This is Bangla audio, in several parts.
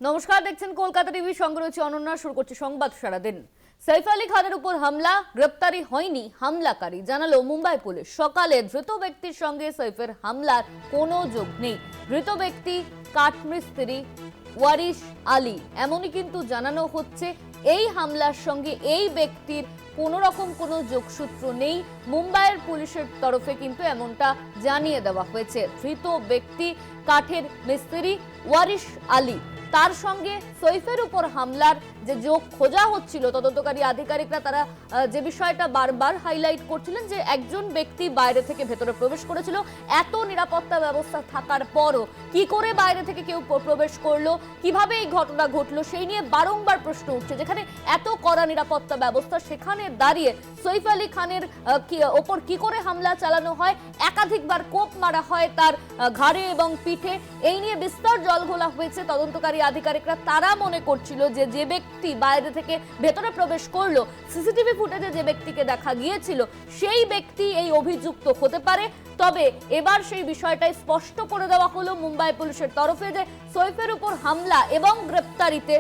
নমস্কার, দেখছেন কলকাতা টিভি, সঙ্গে রয়েছে অনন্যা। শুরু করছে সংবাদ সারাদিন। সাইফ আলী খানের উপর হামলা, গ্রেপ্তারি হয়নি হামলাকারী, জানালো মুম্বাই পুলিশ। সকালে ধৃত ব্যক্তির সঙ্গে সাইফের হামলার কোনো যোগ নেই। ধৃত ব্যক্তি কাঠমিস্ত্রি ওয়ারিশ আলী, এমনই কিন্তু জানানো হচ্ছে। এই হামলার সঙ্গে এই ব্যক্তির কোনো রকম কোনো যোগসূত্র নেই। মুম্বাইয়ের পুলিশের তরফে কিন্তু এমনটা জানিয়ে দেওয়া হয়েছে। ধৃত ব্যক্তি কাঠের মিস্ত্রি ওয়ারিশ আলী, তার সঙ্গে সৈফের উপর হামলার যে যোগ খোঁজা হচ্ছিল, তদন্তকারী আধিকারিকরা তারা যে বিষয়টা বারবার হাইলাইট করছিলেন যে একজন ব্যক্তি বাইরে থেকে ভেতরে প্রবেশ করেছিল। এত নিরাপত্তা ব্যবস্থা থাকার পরও কি করে বাইরে থেকে কেউ প্রবেশ করলো, কিভাবে এই ঘটনা ঘটলো, সেই নিয়ে বারংবার প্রশ্ন উঠছে। যেখানে এত কড়া নিরাপত্তা ব্যবস্থা, সেখানে দাঁড়িয়ে সৈফ আলী খানের ওপর কি করে হামলা চালানো হয়, একাধিকবার কোপ মারা হয় তার ঘাড়ে এবং পিঠে, এই নিয়ে বিস্তর জলঘোলা হয়েছে। তদন্তকারী আধিকারিকরা তারা মনে করছিল যে যে ব্যক্তি বাইরে থেকে ভেতরে প্রবেশ করলো, সিসিটিভি ফুটেজে যে ব্যক্তিকে দেখা গিয়েছিল, সেই ব্যক্তি এই অভিযুক্ত হতে পারে। তবে এবার সেই বিষয়টাই স্পষ্ট করে দেওয়া হলো মুম্বাই পুলিশের তরফে যে সৈফের উপর হামলা এবং গ্রেপ্তারিতে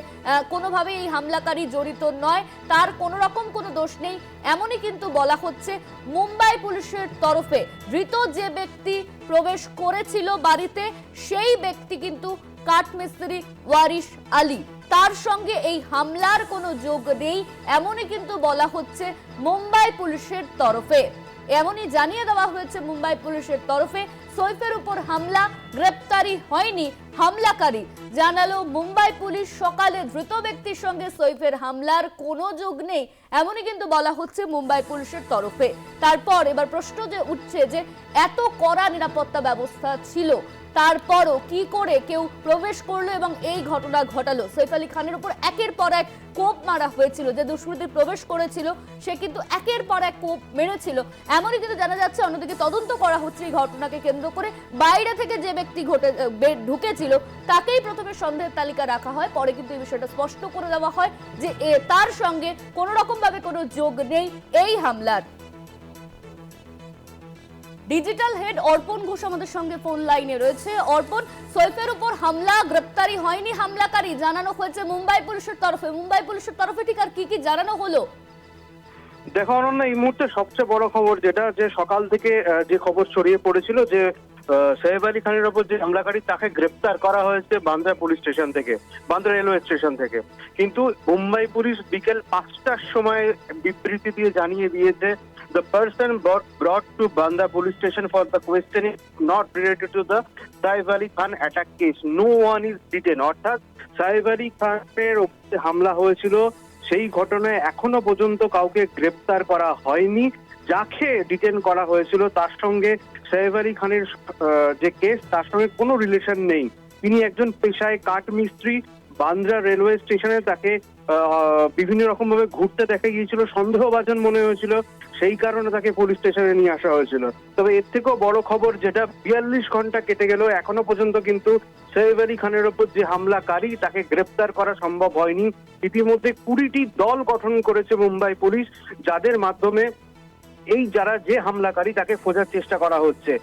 কোনোভাবে এই হামলাকারী জড়িত নয়, তার কোনো রকম কোনো দোষ নেই, এমনই কিন্তু বলা হচ্ছে মুম্বাই পুলিশের তরফে। ধৃত যে ব্যক্তি প্রবেশ করেছিল বাড়িতে, সেই ব্যক্তি কিন্তু কাঠমিস্ত্রি ওয়ারিশ আলী, তার সঙ্গে এই হামলার কোনো যোগ নেই, এমনই কিন্তু বলা হচ্ছে মুম্বাই পুলিশের তরফে। এমনই জানিয়ে দেওয়া হয়েছে মুম্বাই পুলিশের তরফে। সৈফের উপর হামলা, গ্রেপ্তারি হয়নি হামলাকারী, জানালো মুম্বাই পুলিশ। সকালে ধৃত ব্যক্তির সঙ্গে সৈফের হামলার কোনো যোগ নেই, এমনই কিন্তু বলা হচ্ছে মুম্বাই পুলিশের তরফে। তারপর এবার প্রশ্ন যে উঠছে যে এত কড়া নিরাপত্তা ব্যবস্থা ছিল, তারপরও কি করে কেউ প্রবেশ করলো এবং এই ঘটনা ঘটালো। সৈফ আলী খানের উপর একের পর এক কোপ মারা হয়েছিল। যে দুষ্কৃতী প্রবেশ করেছিল সে কিন্তু একের পর এক কোপ মেরেছিল, এমনই কিন্তু জানা যাচ্ছে। অন্যদিকে তদন্ত করা হচ্ছে এই ঘটনাকে কেন্দ্র করে। বাইরে থেকে যে ব্যক্তি ঢুকেছিল তাকেই প্রথমে সন্দেহের তালিকা রাখা হয়, পরে কিন্তু এই বিষয়টা স্পষ্ট করে দেওয়া হয় যে তার সঙ্গে কোনো রকম ভাবে কোনো যোগ নেই এই হামলার। ডিজিটাল হেড অর্পণ ঘোষ আমাদের সঙ্গে ফোন লাইনে রয়েছে। অর্পণ, সৈফের উপর হামলা, গ্রেপ্তারি হয়নি হামলাকারী, জানানো হয়েছে মুম্বাই পুলিশের তরফে। মুম্বাই পুলিশের তরফে ঠিক আর কি জানানো হলো? দেখো অনন্যা, এই মুহূর্তে সবচেয়ে বড় খবর যেটা, যে সকাল থেকে যে খবর ছড়িয়ে পড়েছিল যে সাইফ আলী খানের ওপর যে হামলাকারী, তাকে গ্রেপ্তার করা হয়েছে বান্দ্রা পুলিশ স্টেশন থেকে, বান্দ্রা রেলওয়ে স্টেশন থেকে। কিন্তু মুম্বাই পুলিশ বিকেল 5টার সময় বিবৃতি দিয়ে জানিয়ে দিয়েছে the person brought to Bandra police station for the questioning not related to the Saif Ali Khan attack case. No one is detained. অর্থাৎ সাইফ আলী খানের উপরে হামলা হয়েছিল, সেই ঘটনায় এখনো পর্যন্ত কাউকে গ্রেপ্তার করা হয়নি। যাকে ডিটেন করা হয়েছিল তার সঙ্গে সাইফ আলী খানের যে কেস, তার সঙ্গে কোনো রিলেশন নেই। তিনি একজন পেশায় কাঠ মিস্ত্রি। বান্দ্রা রেলওয়ে স্টেশনে তাকে বিভিন্ন রকম ভাবে ঘুরতে দেখা গিয়েছিল, সন্দেহভাজন মনে হয়েছিল, সেই কারণে তাকে পুলিশ স্টেশনে নিয়ে আসা হয়েছিল। তবে এর থেকেও বড় খবর যেটা, 42 ঘন্টা কেটে গেল, এখনো পর্যন্ত কিন্তু সাইফ আলী খানের ওপর যে হামলাকারী, তাকে গ্রেপ্তার করা সম্ভব হয়নি। ইতিমধ্যে 20টি দল গঠন করেছে মুম্বাই পুলিশ, যাদের মাধ্যমে এই যে হামলাকারী তাকে খোঁজার চেষ্টা করা হচ্ছে।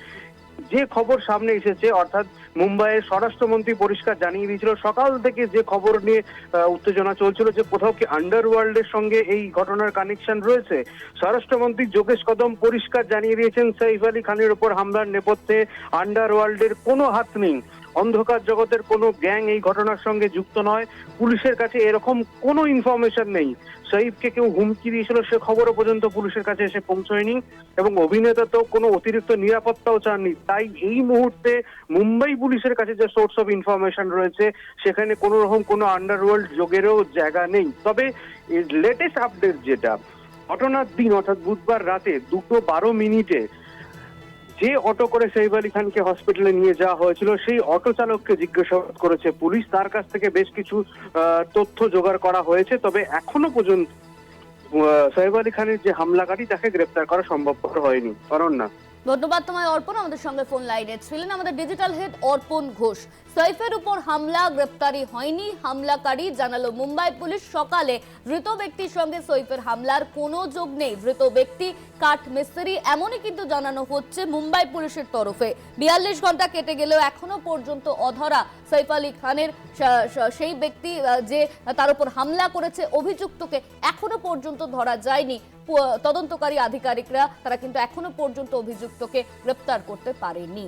যে খবর সামনে এসেছে, অর্থাৎ মুম্বাইয়ের স্বরাষ্ট্রমন্ত্রী পরিষ্কার জানিয়ে দিয়েছিল সকাল থেকে, যে খবর নিয়ে উত্তেজনা চলছিল যে কোথাও কি আন্ডারওয়ার্ল্ডের সঙ্গে এই ঘটনার কানেকশন রয়েছে, স্বরাষ্ট্রমন্ত্রী যোগেশ কদম পরিষ্কার জানিয়ে দিয়েছেন সাইফ আলী খানের উপর হামলার নেপথ্যে আন্ডারওয়ার্ল্ডের কোনো হাত নেই, অন্ধকার জগতের কোনো গ্যাং এই ঘটনার সঙ্গে যুক্ত নয়। পুলিশের কাছে এরকম কোনো ইনফরমেশন নেই। সাইফকে কেউ হুমকি দিয়েছিল সে খবরও পর্যন্ত পুলিশের কাছে এসে পৌঁছয়নি, এবং অভিনেতা তো কোনো অতিরিক্ত নিরাপত্তাও চাননি। তাই এই মুহূর্তে মুম্বাই পুলিশের কাছে যে সোর্স অফ ইনফরমেশন রয়েছে, সেখানে কোনো রকম কোনো আন্ডারওয়ার্ল্ড যোগেরও জায়গা নেই। তবে লেটেস্ট আপডেট যেটা, ঘটনার দিন অর্থাৎ বুধবার রাতে 2:12 যে অটো করে সাইফ আলী খানকে হসপিটালে নিয়ে যাওয়া হয়েছিল, সেই অটো চালককে জিজ্ঞাসাবাদ করেছে পুলিশ। তার কাছ থেকে বেশ কিছু তথ্য জোগাড় করা হয়েছে। তবে এখনো পর্যন্ত সাইফ আলী খানের যে হামলাকারী, তাকে গ্রেপ্তার করা সম্ভবপর হয়নি। কারণ না ধন্যবাদ তোমায় অর্পণ। আমাদের সঙ্গে ফোন লাইনে ছিলেন আমাদের ডিজিটাল হেড অর্পণ ঘোষ। সৈফের উপর হামলা, গ্রেপ্তারি হয়নি হামলাকারী, জানালো মুম্বাই পুলিশ। সকালে ধৃত ব্যক্তির সঙ্গে সৈফের হামলার কোনো যোগ নেই। ধৃত ব্যক্তি কাঠ মিস্ত্রি, এমনই কিন্তু জানানো হচ্ছে মুম্বাই পুলিশের তরফে। 42 ঘন্টা কেটে গেলেও এখনো পর্যন্ত অধরা সৈফ আলী খানের সেই ব্যক্তি যে তার উপর হামলা করেছে, অভিযুক্তকে এখনো পর্যন্ত ধরা যায়নি। তদন্তকারী আধিকারিকরা তারা কিন্তু এখনো পর্যন্ত অভিযুক্তকে গ্রেপ্তার করতে পারেনি।